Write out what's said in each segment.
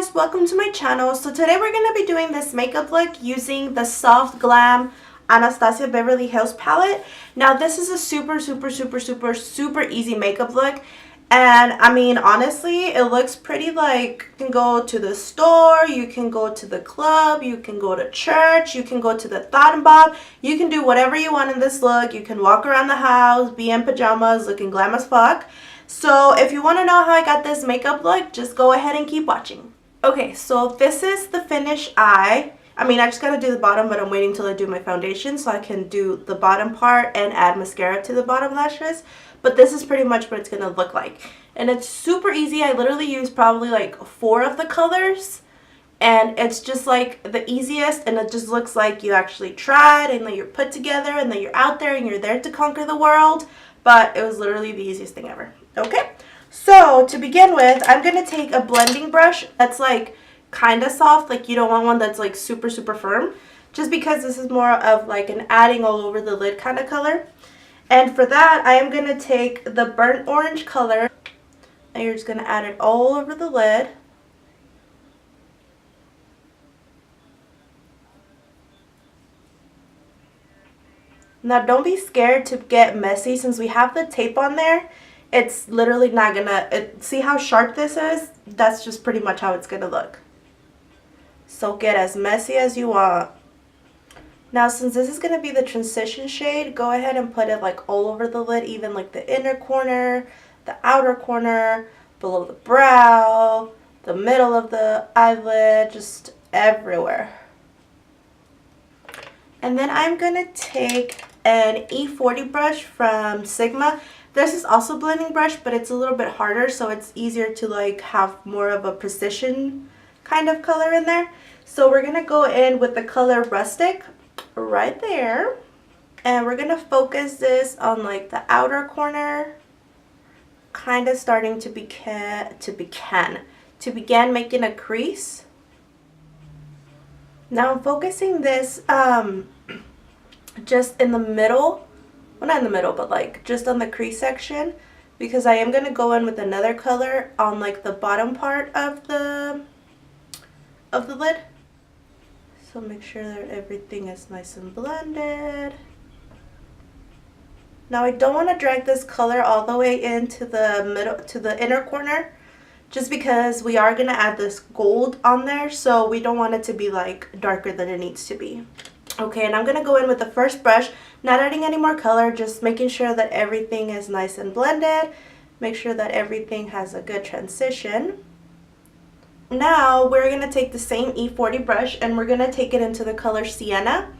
guys, welcome to my channel. So today we're going to be doing this makeup look using the Soft Glam Anastasia Beverly Hills palette. Now this is a super easy makeup look, and I mean honestly it looks pretty like you can go to the store, you can go to the club, you can go to church, you can go to the Thought and Bob, you can do whatever you want in this look. You can walk around the house, be in pajamas, looking glam as fuck. So if you want to know how I got this makeup look, just go ahead and keep watching. Okay, so this is the finished eye. I mean, I just gotta do the bottom, but I'm waiting till I do my foundation so I can do the bottom part and add mascara to the bottom lashes. But this is pretty much what it's gonna look like. And it's super easy. I literally used probably like 4 of the colors. And it's just like the easiest, and it just looks like you actually tried and that you're put together and that you're out there and you're there to conquer the world. But it was literally the easiest thing ever. Okay, so to begin with, I'm going to take a blending brush that's like kind of soft. Like you don't want one that's like super firm, just because this is more of like an adding all over the lid kind of color. And for that, I am going to take the burnt orange color, and you're just going to add it all over the lid. Now don't be scared to get messy. Since we have the tape on there, it's literally not gonna, see how sharp this is? That's just pretty much how it's gonna look. So get as messy as you want. Now since this is gonna be the transition shade, go ahead and put it like all over the lid, even like the inner corner, the outer corner, below the brow, the middle of the eyelid, just everywhere. And then I'm gonna take an E40 brush from Sigma. This is also a blending brush, but it's a little bit harder, so it's easier to like have more of a precision kind of color in there. So we're gonna go in with the color Rustic right there, and we're gonna focus this on like the outer corner, kind of starting to begin making a crease. Now I'm focusing this just in the middle, well not in the middle, but like just on the crease section, because I am going to go in with another color on like the bottom part of the lid. So make sure that everything is nice and blended. Now I don't want to drag this color all the way into the middle, to the inner corner, just because we are going to add this gold on there, so we don't want it to be like darker than it needs to be. Okay, and I'm going to go in with the first brush, not adding any more color, just making sure that everything is nice and blended. Make sure that everything has a good transition. Now we're going to take the same E40 brush and we're going to take it into the color Sienna.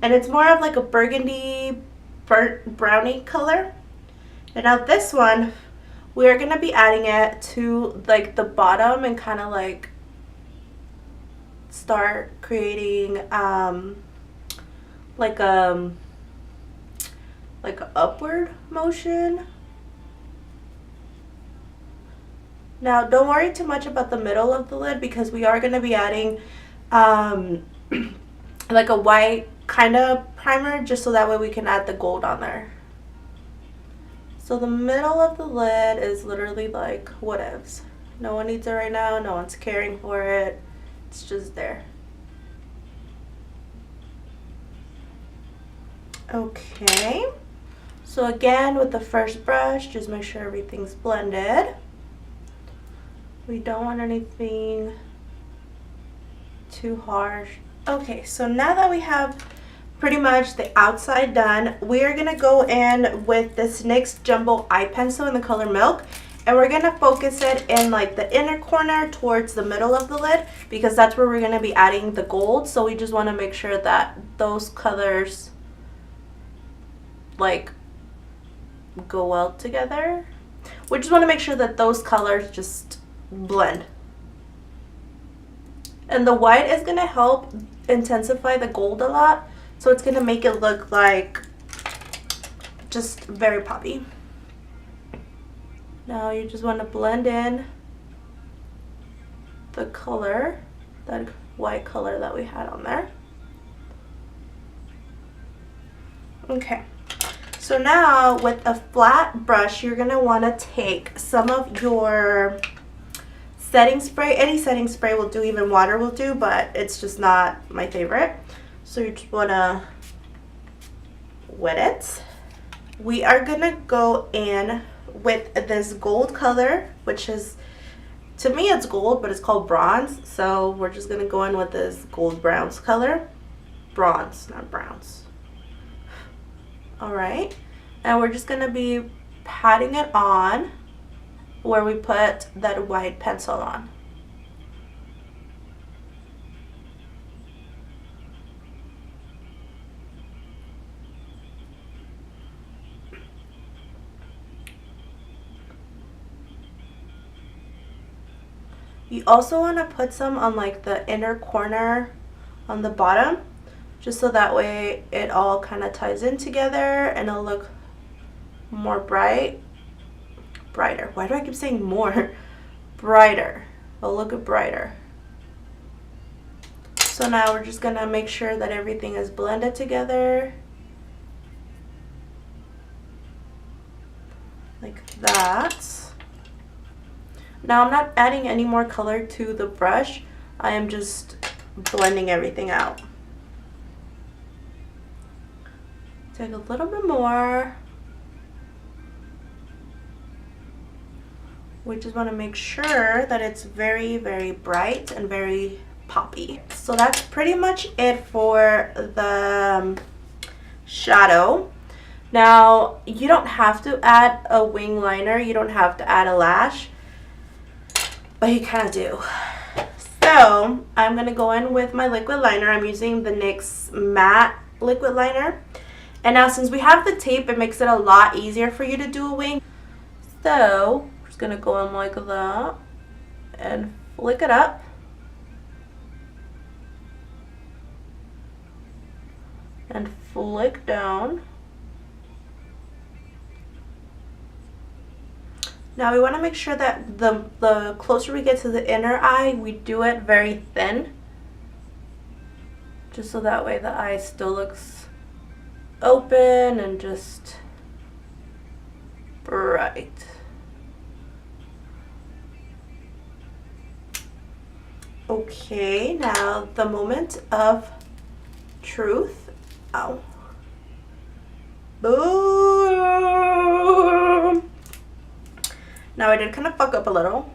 And it's more of like a burgundy, burnt brownie color. And now this one, we're going to be adding it to like the bottom and kind of like start creating like a upward motion. Now don't worry too much about the middle of the lid, because we are going to be adding like a white kind of primer, just so that way we can add the gold on there. So the middle of the lid is literally like whatevs. No one needs it right now, no one's caring for it, it's just there. Okay, so again with the first brush, just make sure everything's blended. We don't want anything too harsh. Okay, so now that we have pretty much the outside done, we are gonna go in with this NYX Jumbo Eye Pencil in the color Milk, and we're gonna focus it in like the inner corner towards the middle of the lid, because that's where we're gonna be adding the gold. So we just want to make sure that those colors like go well together. We just want to make sure that those colors just blend, and the white is going to help intensify the gold a lot, so it's going to make it look like just very poppy. Now you just want to blend in the color, that white color that we had on there. Okay, so now with a flat brush, you're going to want to take some of your setting spray. Any setting spray will do, even water will do, but it's just not my favorite. So you just want to wet it. We are going to go in with this gold color, which is, to me it's gold, but it's called bronze. So we're just going to go in with this gold browns color. Bronze, not browns. Alright. And we're just going to be patting it on where we put that white pencil on. You also want to put some on like the inner corner on the bottom, just so that way it all kind of ties in together and it'll look more brighter. Why do I keep saying more? Brighter. It'll look brighter. So now we're just gonna make sure that everything is blended together. Like that. Now I'm not adding any more color to the brush. I am just blending everything out. Take a little bit more. We just want to make sure that it's very, very bright and very poppy. So that's pretty much it for the shadow. Now, you don't have to add a wing liner. You don't have to add a lash, but you kind of do. So I'm going to go in with my liquid liner. I'm using the NYX matte liquid liner. And now since we have the tape, it makes it a lot easier for you to do a wing. So I'm just going to go in like that and flick it up. And flick down. Now we want to make sure that the closer we get to the inner eye, we do it very thin. Just so that way the eye still looks open and just bright. Okay, now the moment of truth. Ow. Boom! Now I did kind of fuck up a little,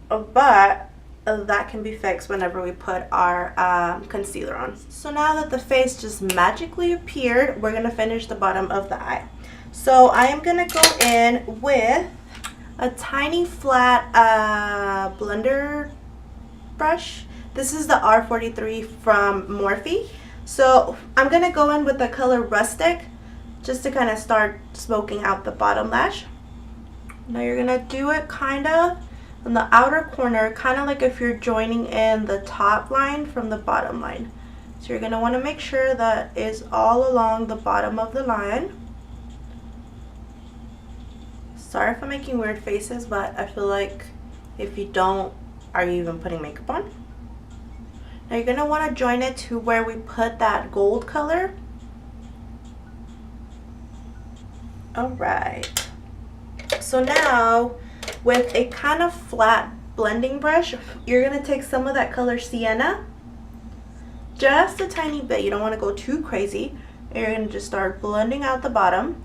but that can be fixed whenever we put our concealer on. So now that the face just magically appeared, we're going to finish the bottom of the eye. So I am going to go in with a tiny flat blender brush. This is the R43 from Morphe. So I'm going to go in with the color Rustic just to kind of start smoking out the bottom lash. Now you're going to do it kind of on the outer corner, kind of like if you're joining in the top line from the bottom line. So you're going to want to make sure that is all along the bottom of the line. Sorry if I'm making weird faces, but I feel like if you don't, are you even putting makeup on? Now you're going to want to join it to where we put that gold color. Alright. So now, with a kind of flat blending brush, you're going to take some of that color Sienna, just a tiny bit. You don't want to go too crazy. You're going to just start blending out the bottom.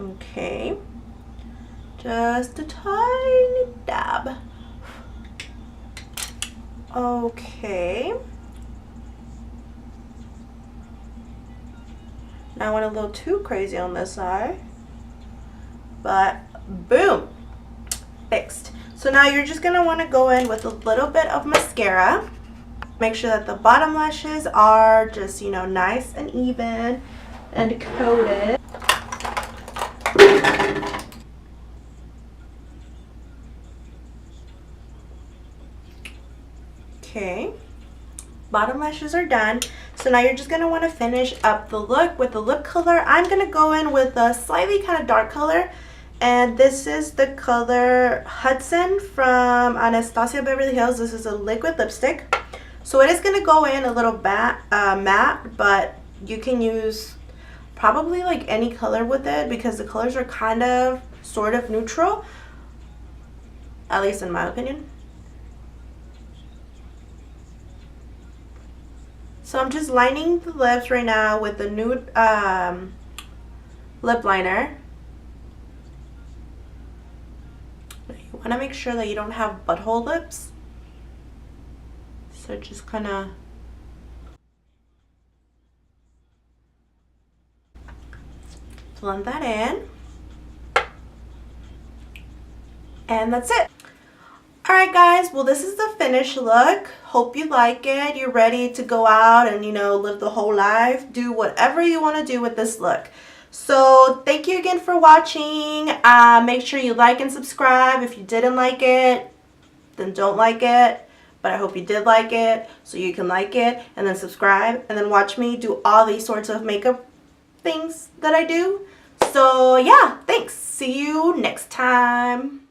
Okay, just a tiny dab. Okay. Now I went a little too crazy on this side, but boom, fixed. So now you're just gonna want to go in with a little bit of mascara. Make sure that the bottom lashes are just, you know, nice and even and coated. Okay, bottom lashes are done. So now you're just going to want to finish up the look with the lip color. I'm going to go in with a slightly kind of dark color, and this is the color Hudson from Anastasia Beverly Hills. This is a liquid lipstick. So it is going to go in a little matte, but you can use probably like any color with it because the colors are kind of sort of neutral, at least in my opinion. So I'm just lining the lips right now with the nude lip liner. You want to make sure that you don't have butthole lips. So just kind of blend that in. And that's it. Alright guys, well this is the finished look. Hope you like it. You're ready to go out and, you know, live the whole life. Do whatever you want to do with this look. So thank you again for watching. Make sure you like and subscribe. If you didn't like it, then don't like it. But I hope you did like it, so you can like it and then subscribe and then watch me do all these sorts of makeup things that I do. So yeah, thanks. See you next time.